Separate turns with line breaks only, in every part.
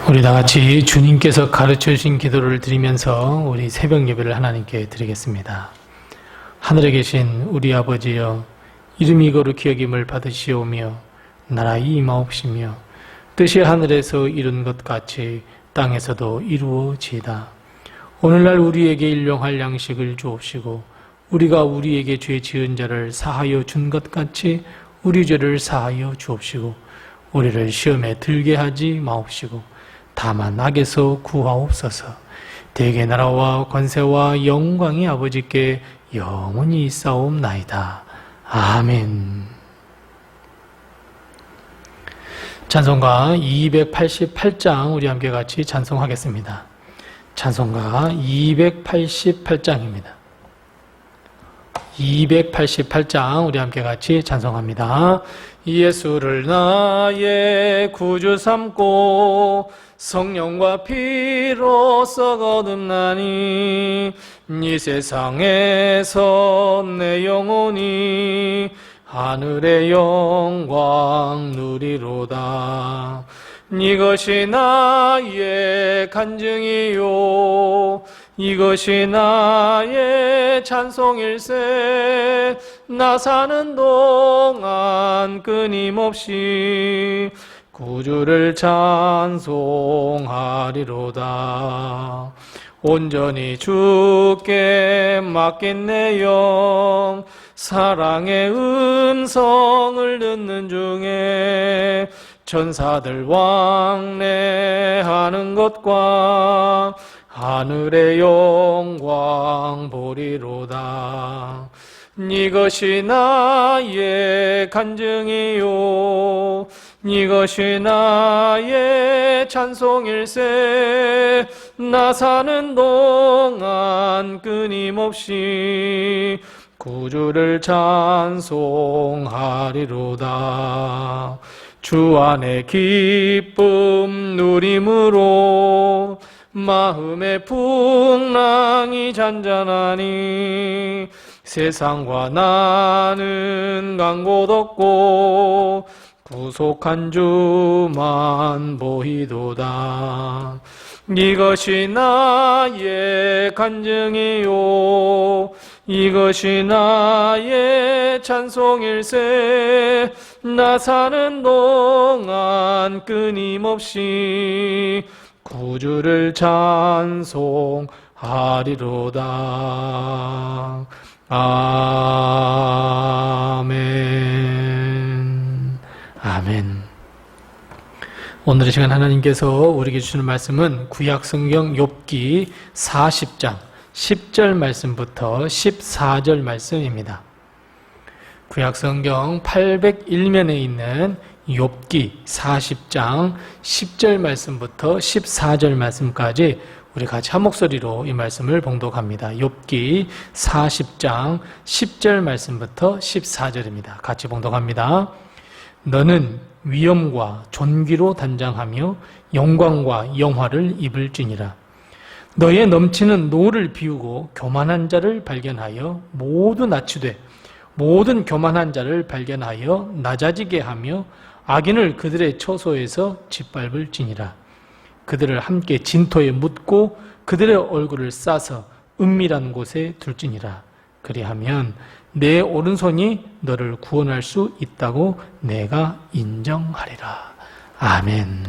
우리 다 같이 주님께서 가르쳐 주신 기도를 드리면서 우리 새벽 예배를 하나님께 드리겠습니다. 하늘에 계신 우리 아버지여, 이름이 거룩히 여김을 받으시오며 나라의 임하옵시며 뜻이 하늘에서 이룬 것 같이 땅에서도 이루어지이다. 오늘날 우리에게 일용할 양식을 주옵시고 우리가 우리에게 죄 지은 자를 사하여 준 것 같이 우리 죄를 사하여 주옵시고 우리를 시험에 들게 하지 마옵시고 다만 악에서 구하옵소서. 대개 나라와 권세와 영광이 아버지께 영원히 있사옵나이다. 아멘. 찬송가 288장 우리 함께 같이 찬송하겠습니다. 찬송가 288장입니다. 288장 우리 함께 같이 찬송합니다. 예수를 나의 구주 삼고 성령과 피로써 거듭나니 이 세상에서 내 영혼이 하늘의 영광 누리로다. 이것이 나의 간증이요 이것이 나의 찬송일세. 나 사는 동안 끊임없이 구주를 찬송하리로다. 온전히 주께 맡긴 내 영 사랑의 음성을 듣는 중에 천사들 왕래하는 것과 하늘의 영광 보리로다. 이것이 나의 간증이요 이것이 나의 찬송일세. 나 사는 동안 끊임없이 구주를 찬송하리로다. 주 안에 기쁨 누림으로 마음의 풍랑이 잔잔하니 세상과 나는 간 곳 없고 구속한 주만 보이도다. 이것이 나의 간증이요 이것이 나의 찬송일세. 나 사는 동안 끊임없이 구주를 찬송하리로다. 아멘. 아멘. 오늘의 시간 하나님께서 우리에게 주시는 말씀은 구약성경 욥기 40장 10절 말씀부터 14절 말씀입니다. 구약성경 801면에 있는 욥기 40장 10절 말씀부터 14절 말씀까지 우리 같이 한 목소리로 이 말씀을 봉독합니다. 욥기 40장 10절 말씀부터 14절입니다. 같이 봉독합니다. 너는 위엄과 존귀로 단장하며 영광과 영화를 입을지니라. 너의 넘치는 노를 비우고 교만한 자를 발견하여 모두 낮추되 모든 교만한 자를 발견하여 낮아지게 하며 악인을 그들의 처소에서 짓밟을지니라. 그들을 함께 진토에 묻고 그들의 얼굴을 싸서 은밀한 곳에 둘지니라. 그리하면 내 오른손이 너를 구원할 수 있다고 내가 인정하리라. 아멘.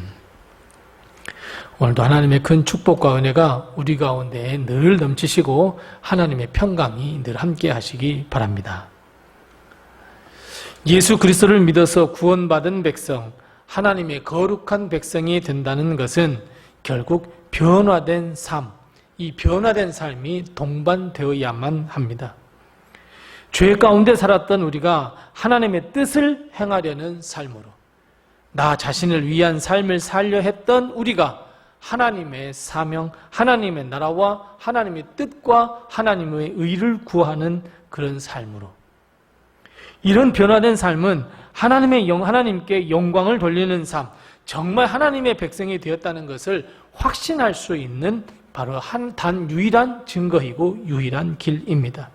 오늘도 하나님의 큰 축복과 은혜가 우리 가운데 늘 넘치시고 하나님의 평강이 늘 함께 하시기 바랍니다. 예수 그리스도를 믿어서 구원받은 백성, 하나님의 거룩한 백성이 된다는 것은 결국 변화된 삶, 이 변화된 삶이 동반되어야만 합니다. 죄 가운데 살았던 우리가 하나님의 뜻을 행하려는 삶으로, 나 자신을 위한 삶을 살려 했던 우리가 하나님의 사명, 하나님의 나라와 하나님의 뜻과 하나님의 의를 구하는 그런 삶으로, 이런 변화된 삶은 하나님께 영광을 돌리는 삶, 정말 하나님의 백성이 되었다는 것을 확신할 수 있는 바로 단 유일한 증거이고 유일한 길입니다.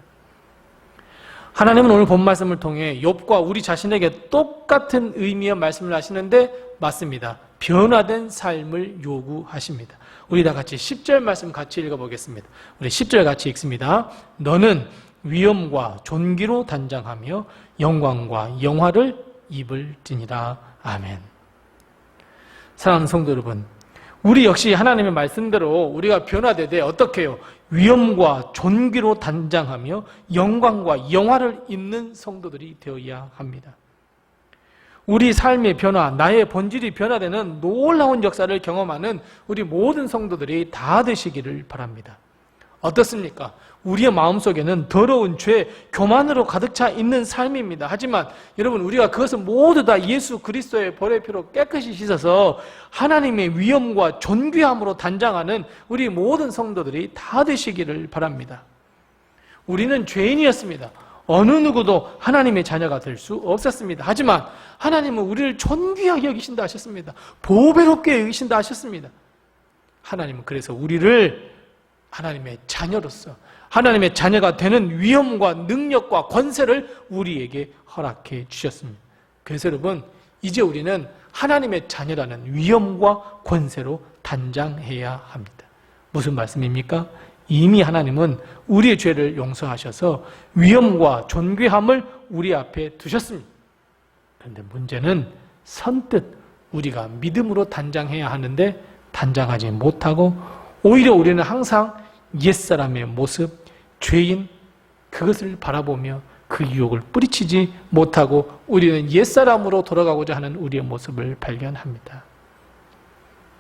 하나님은 오늘 본 말씀을 통해 욥과 우리 자신에게 똑같은 의미의 말씀을 하시는데 맞습니다. 변화된 삶을 요구하십니다. 우리 다 같이 10절 말씀 같이 읽어보겠습니다. 우리 10절 같이 읽습니다. 너는 위엄과 존귀로 단장하며 영광과 영화를 입을지니라. 아멘. 사랑하는 성도 여러분, 우리 역시 하나님의 말씀대로 우리가 변화되되 어떻게 해요? 위엄과 존귀로 단장하며 영광과 영화를 입는 성도들이 되어야 합니다. 우리 삶의 변화, 나의 본질이 변화되는 놀라운 역사를 경험하는 우리 모든 성도들이 다 되시기를 바랍니다. 어떻습니까? 우리의 마음속에는 더러운 죄, 교만으로 가득 차 있는 삶입니다. 하지만 여러분, 우리가 그것을 모두 다 예수 그리스도의 보혈의 피로 깨끗이 씻어서 하나님의 위엄과 존귀함으로 단장하는 우리 모든 성도들이 다 되시기를 바랍니다. 우리는 죄인이었습니다. 어느 누구도 하나님의 자녀가 될 수 없었습니다. 하지만 하나님은 우리를 존귀하게 여기신다 하셨습니다. 보배롭게 여기신다 하셨습니다. 하나님은 그래서 우리를 하나님의 자녀로서 하나님의 자녀가 되는 위엄과 능력과 권세를 우리에게 허락해 주셨습니다. 그래서 여러분, 이제 우리는 하나님의 자녀라는 위엄과 권세로 단장해야 합니다. 무슨 말씀입니까? 이미 하나님은 우리의 죄를 용서하셔서 위엄과 존귀함을 우리 앞에 두셨습니다. 그런데 문제는 선뜻 우리가 믿음으로 단장해야 하는데 단장하지 못하고 오히려 우리는 항상 옛사람의 모습, 죄인, 그것을 바라보며 그 유혹을 뿌리치지 못하고 우리는 옛사람으로 돌아가고자 하는 우리의 모습을 발견합니다.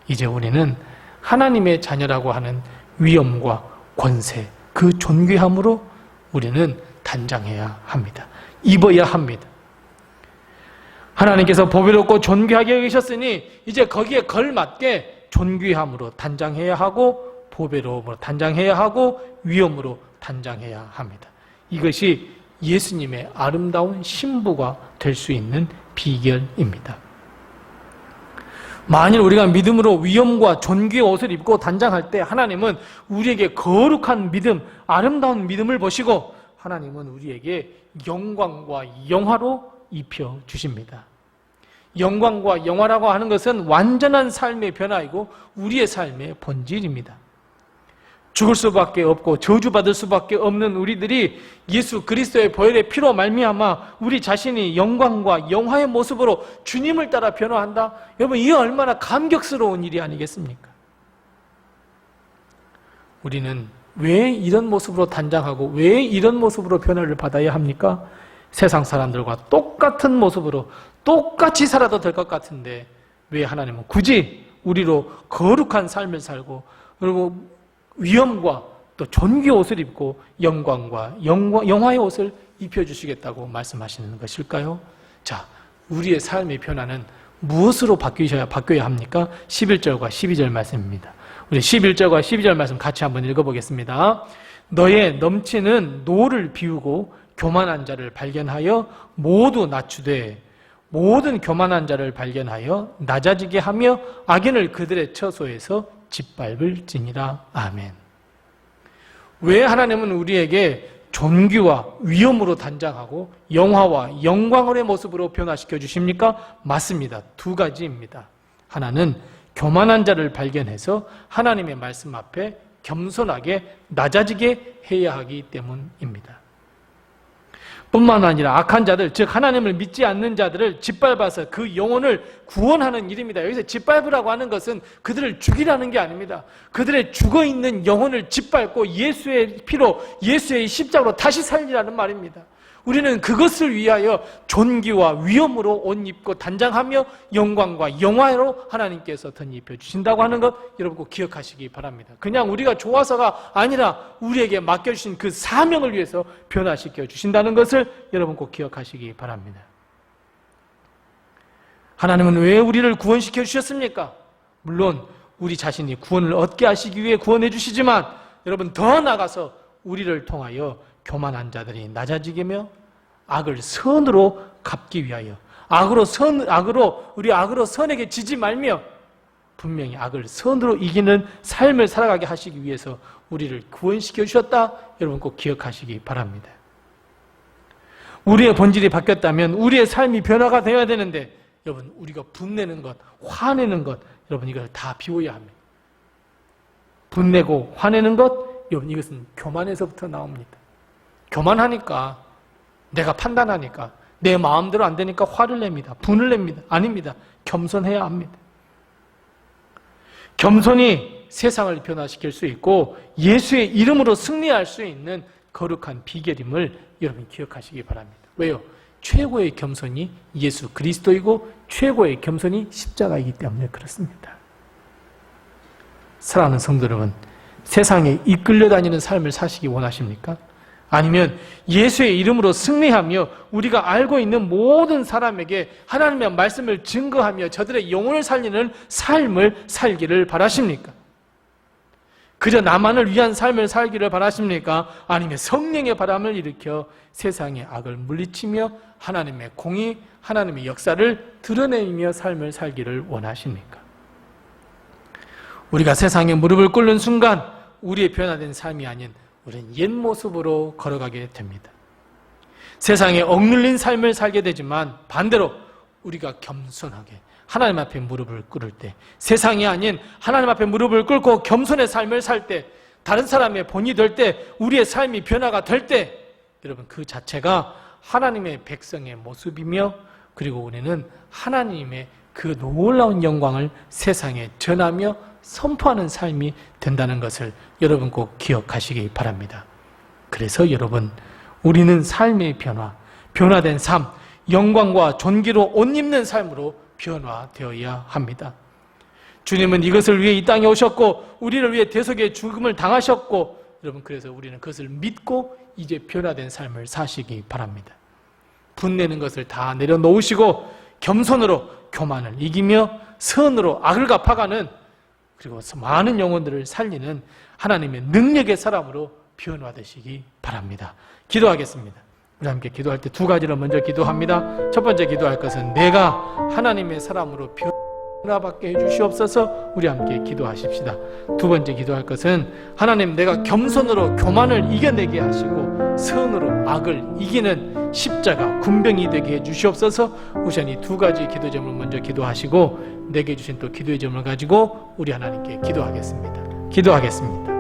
이제 우리는 하나님의 자녀라고 하는 위엄과 권세, 그 존귀함으로 우리는 단장해야 합니다. 입어야 합니다. 하나님께서 보배롭고 존귀하게 여기셨으니 이제 거기에 걸맞게 존귀함으로 단장해야 하고 보배로움으로 단장해야 하고 위엄으로 단장해야 합니다. 이것이 예수님의 아름다운 신부가 될 수 있는 비결입니다. 만일 우리가 믿음으로 위엄과 존귀의 옷을 입고 단장할 때 하나님은 우리에게 거룩한 믿음, 아름다운 믿음을 보시고 하나님은 우리에게 영광과 영화로 입혀주십니다. 영광과 영화라고 하는 것은 완전한 삶의 변화이고 우리의 삶의 본질입니다. 죽을 수밖에 없고 저주받을 수밖에 없는 우리들이 예수 그리스도의 보혈의 피로 말미암아 우리 자신이 영광과 영화의 모습으로 주님을 따라 변화한다? 여러분, 이게 얼마나 감격스러운 일이 아니겠습니까? 우리는 왜 이런 모습으로 단장하고 왜 이런 모습으로 변화를 받아야 합니까? 세상 사람들과 똑같은 모습으로 똑같이 살아도 될 것 같은데 왜 하나님은 굳이 우리로 거룩한 삶을 살고 그리고 위엄과 또 존귀의 옷을 입고 영광과 영화의 옷을 입혀주시겠다고 말씀하시는 것일까요? 자, 우리의 삶의 변화는 무엇으로 바뀌어야 합니까? 11절과 12절 말씀입니다. 우리 11절과 12절 말씀 같이 한번 읽어보겠습니다. 너의 넘치는 노를 비우고 교만한 자를 발견하여 모두 낮추되 모든 교만한 자를 발견하여 낮아지게 하며 악인을 그들의 처소에서 짓밟을지니라. 아멘. 왜 하나님은 우리에게 존귀와 위엄으로 단장하고 영화와 영광의 모습으로 변화시켜 주십니까? 맞습니다. 두 가지입니다. 하나는 교만한 자를 발견해서 하나님의 말씀 앞에 겸손하게 낮아지게 해야 하기 때문입니다. 뿐만 아니라 악한 자들, 즉 하나님을 믿지 않는 자들을 짓밟아서 그 영혼을 구원하는 일입니다. 여기서 짓밟으라고 하는 것은 그들을 죽이라는 게 아닙니다. 그들의 죽어있는 영혼을 짓밟고 예수의 피로, 예수의 십자가로 다시 살리라는 말입니다. 우리는 그것을 위하여 존귀와 위엄으로 옷 입고 단장하며 영광과 영화로 하나님께서 덧입혀 주신다고 하는 것 여러분 꼭 기억하시기 바랍니다. 그냥 우리가 좋아서가 아니라 우리에게 맡겨주신 그 사명을 위해서 변화시켜 주신다는 것을 여러분 꼭 기억하시기 바랍니다. 하나님은 왜 우리를 구원시켜 주셨습니까? 물론 우리 자신이 구원을 얻게 하시기 위해 구원해 주시지만 여러분 더 나아가서 우리를 통하여 교만한 자들이 낮아지게며 악을 선으로 갚기 위하여 악으로 선에게 지지 말며 분명히 악을 선으로 이기는 삶을 살아가게 하시기 위해서 우리를 구원시켜 주셨다. 여러분 꼭 기억하시기 바랍니다. 우리의 본질이 바뀌었다면 우리의 삶이 변화가 되어야 되는데 여러분, 우리가 분내는 것, 화내는 것, 여러분 이걸 다 비워야 합니다. 분내고 화내는 것, 여러분 이것은 교만에서부터 나옵니다. 교만하니까, 내가 판단하니까, 내 마음대로 안 되니까 화를 냅니다. 분을 냅니다. 아닙니다. 겸손해야 합니다. 겸손이 세상을 변화시킬 수 있고 예수의 이름으로 승리할 수 있는 거룩한 비결임을 여러분 기억하시기 바랍니다. 왜요? 최고의 겸손이 예수 그리스도이고 최고의 겸손이 십자가이기 때문에 그렇습니다. 사랑하는 성도 여러분, 세상에 이끌려 다니는 삶을 사시기 원하십니까? 아니면 예수의 이름으로 승리하며 우리가 알고 있는 모든 사람에게 하나님의 말씀을 증거하며 저들의 영혼을 살리는 삶을 살기를 바라십니까? 그저 나만을 위한 삶을 살기를 바라십니까? 아니면 성령의 바람을 일으켜 세상의 악을 물리치며 하나님의 공의, 하나님의 역사를 드러내며 삶을 살기를 원하십니까? 우리가 세상에 무릎을 꿇는 순간 우리의 변화된 삶이 아닌 우리는 옛 모습으로 걸어가게 됩니다. 세상에 억눌린 삶을 살게 되지만 반대로 우리가 겸손하게 하나님 앞에 무릎을 꿇을 때, 세상이 아닌 하나님 앞에 무릎을 꿇고 겸손의 삶을 살 때, 다른 사람의 본이 될 때, 우리의 삶이 변화가 될 때, 여러분 그 자체가 하나님의 백성의 모습이며, 그리고 우리는 하나님의 그 놀라운 영광을 세상에 전하며 선포하는 삶이 된다는 것을 여러분 꼭 기억하시기 바랍니다. 그래서 여러분, 우리는 삶의 변화된 삶, 영광과 존귀로 옷 입는 삶으로 변화되어야 합니다. 주님은 이것을 위해 이 땅에 오셨고 우리를 위해 대속의 죽음을 당하셨고, 여러분 그래서 우리는 그것을 믿고 이제 변화된 삶을 사시기 바랍니다. 분내는 것을 다 내려놓으시고 겸손으로 교만을 이기며 선으로 악을 갚아가는, 그리고 많은 영혼들을 살리는 하나님의 능력의 사람으로 변화되시기 바랍니다. 기도하겠습니다. 우리 함께 기도할 때 두 가지를 먼저 기도합니다. 첫 번째 기도할 것은 내가 하나님의 사람으로 변화받게 해주시옵소서. 우리 함께 기도하십시다. 두 번째 기도할 것은 하나님, 내가 겸손으로 교만을 이겨내게 하시고 선으로 악을 이기는 십자가 군병이 되게 해주시옵소서. 우선 이 두 가지 기도 제목을 먼저 기도하시고 내게 주신 또 기도의 제목을 가지고 우리 하나님께 기도하겠습니다. 기도하겠습니다.